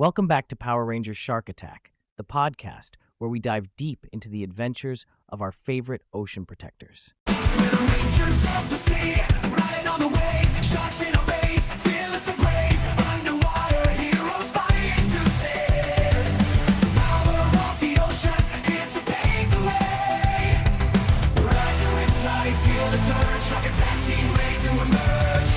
Welcome back to Power Rangers Shark Attack, the podcast where we dive deep into the adventures of our favorite ocean protectors. We're the Rangers of the sea, riding on the wave, sharks in our face, fearless and brave, underwater heroes fighting to save. The power of the ocean, here to pave the way. Rider and tide, feel the surge, shark attack team ready to emerge.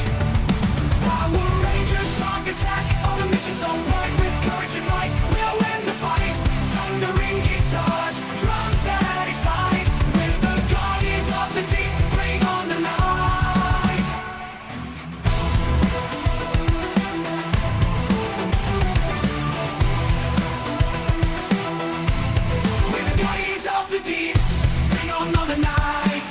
Power Rangers Shark Attack, on a mission so bright, with courage and might, we'll win the fight. Thundering guitars, drums that excite, with the guardians of the deep, bring on the night. With the guardians of the deep, bring on the night.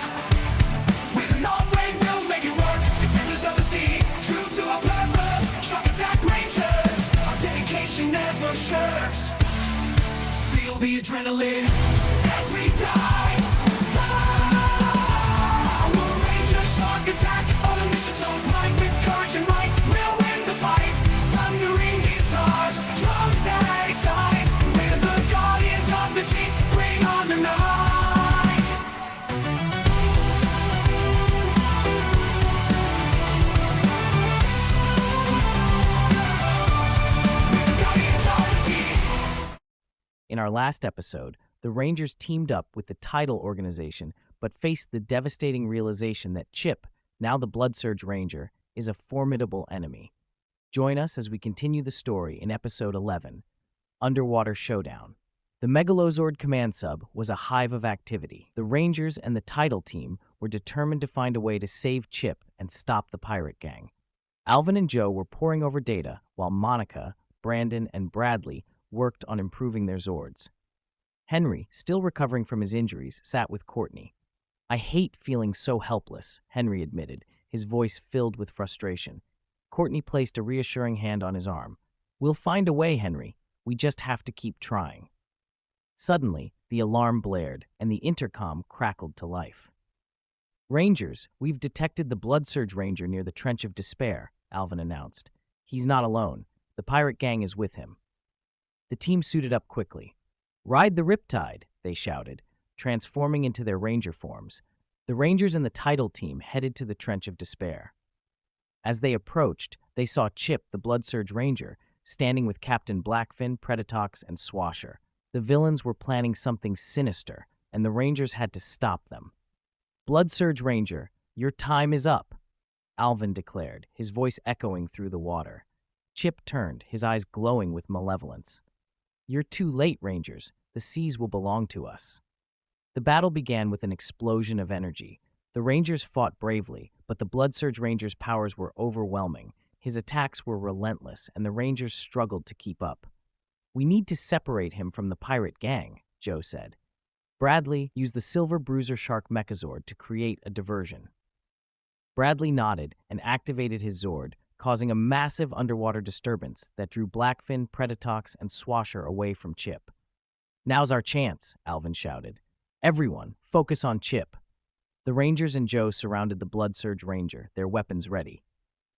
With an armed wave, we'll make it work. Defenders of the sea, true to our purpose. Shark Attack Rangers, our dedication never shirks. Feel the adrenaline as we dive. Power Rangers Shark Attack, on a mission so blind, with courage and might, we'll win the fight. Thundering guitars, drums that excite, we're the guardians of the deep, bring on the night. We're the guardians of the deep. In our last episode, the Rangers teamed up with the Tidal organization but faced the devastating realization that Chip, now the Blood Surge Ranger, is a formidable enemy. Join us as we continue the story in episode 11, Underwater Showdown. The Megalozord command sub was a hive of activity. The Rangers and the Tidal team were determined to find a way to save Chip and stop the pirate gang. Alvin and Joe were poring over data while Monica, Brandon, and Bradley worked on improving their Zords. Henry, still recovering from his injuries, sat with Courtney. "I hate feeling so helpless," Henry admitted, his voice filled with frustration. Courtney placed a reassuring hand on his arm. "We'll find a way, Henry. We just have to keep trying." Suddenly, the alarm blared, and the intercom crackled to life. "Rangers, we've detected the Blood Surge Ranger near the Trench of Despair," Alvin announced. "He's not alone. The pirate gang is with him." The team suited up quickly. "Ride the Riptide," they shouted, transforming into their ranger forms. The Rangers and the Tidal team headed to the Trench of Despair. As they approached, they saw Chip, the Blood Surge Ranger, standing with Captain Blackfin, Predatox, and Swasher. The villains were planning something sinister, and the Rangers had to stop them. "Blood Surge Ranger, your time is up," Alvin declared, his voice echoing through the water. Chip turned, his eyes glowing with malevolence. "You're too late, Rangers. The seas will belong to us." The battle began with an explosion of energy. The Rangers fought bravely, but the Blood Surge Ranger's powers were overwhelming. His attacks were relentless, and the Rangers struggled to keep up. "We need to separate him from the pirate gang," Joe said. Bradley used the Silver Bruiser Shark Mechazord to create a diversion. Bradley nodded and activated his Zord, causing a massive underwater disturbance that drew Blackfin, Predatox, and Swasher away from Chip. "Now's our chance," Alvin shouted. "Everyone, focus on Chip." The Rangers and Joe surrounded the Blood Surge Ranger, their weapons ready.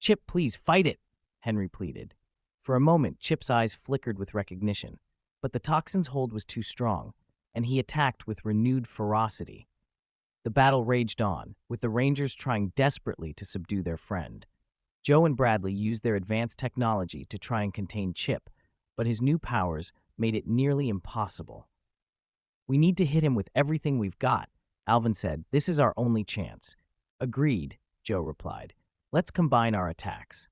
"Chip, please, fight it," Henry pleaded. For a moment, Chip's eyes flickered with recognition, but the toxin's hold was too strong, and he attacked with renewed ferocity. The battle raged on, with the Rangers trying desperately to subdue their friend. Joe and Bradley used their advanced technology to try and contain Chip, but his new powers made it nearly impossible. "We need to hit him with everything we've got," Alvin said. "This is our only chance." "Agreed," Joe replied. "Let's combine our attacks."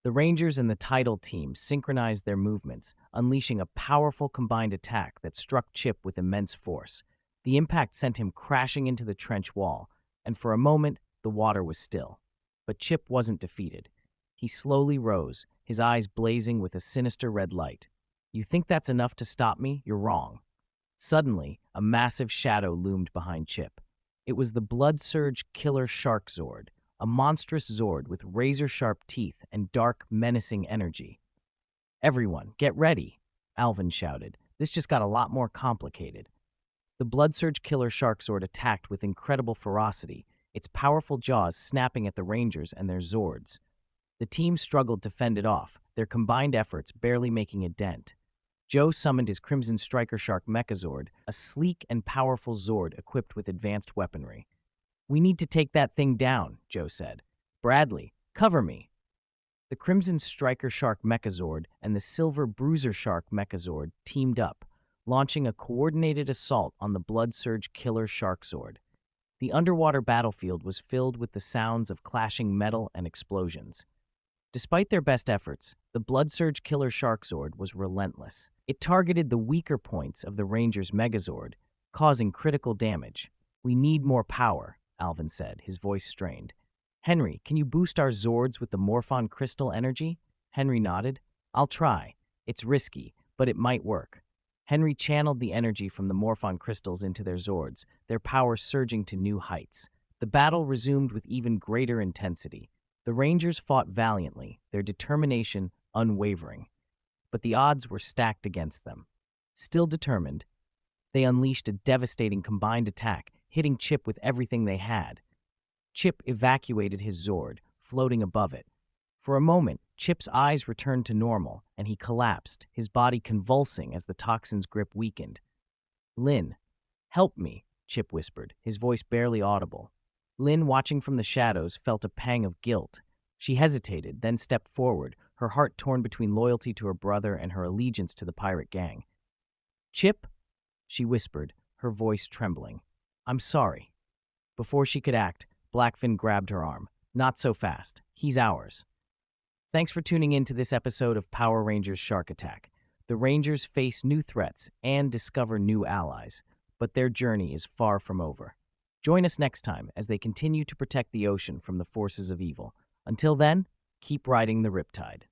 The Rangers and the Tidal team synchronized their movements, unleashing a powerful combined attack that struck Chip with immense force. The impact sent him crashing into the trench wall, and for a moment, the water was still. But Chip wasn't defeated. He slowly rose, his eyes blazing with a sinister red light. "You think that's enough to stop me? You're wrong." Suddenly, a massive shadow loomed behind Chip. It was the Blood Surge Killer Shark Zord, a monstrous Zord with razor-sharp teeth and dark, menacing energy. "Everyone, get ready," Alvin shouted. "This just got a lot more complicated." The Blood Surge Killer Shark Zord attacked with incredible ferocity, its powerful jaws snapping at the Rangers and their Zords. The team struggled to fend it off, their combined efforts barely making a dent. Joe summoned his Crimson Striker Shark Mechazord, a sleek and powerful Zord equipped with advanced weaponry. "We need to take that thing down," Joe said. "Bradley, cover me." The Crimson Striker Shark Mechazord and the Silver Bruiser Shark Mechazord teamed up, launching a coordinated assault on the Blood Surge Killer Shark Zord. The underwater battlefield was filled with the sounds of clashing metal and explosions. Despite their best efforts, the Blood Surge Killer Shark Zord was relentless. It targeted the weaker points of the Ranger's Megazord, causing critical damage. "We need more power," Alvin said, his voice strained. "Henry, can you boost our Zords with the Morphon Crystal energy?" Henry nodded. "I'll try. It's risky, but it might work." Henry channeled the energy from the Morphon crystals into their Zords, their power surging to new heights. The battle resumed with even greater intensity. The Rangers fought valiantly, their determination unwavering. But the odds were stacked against them. Still determined, they unleashed a devastating combined attack, hitting Chip with everything they had. Chip evacuated his Zord, floating above it. For a moment, Chip's eyes returned to normal, and he collapsed, his body convulsing as the toxin's grip weakened. "Lynn, help me," Chip whispered, his voice barely audible. Lynn, watching from the shadows, felt a pang of guilt. She hesitated, then stepped forward, her heart torn between loyalty to her brother and her allegiance to the pirate gang. "Chip," she whispered, her voice trembling. "I'm sorry." Before she could act, Blackfin grabbed her arm. "Not so fast. He's ours." Thanks for tuning in to this episode of Power Rangers Shark Attack. The Rangers face new threats and discover new allies, but their journey is far from over. Join us next time as they continue to protect the ocean from the forces of evil. Until then, keep riding the Riptide.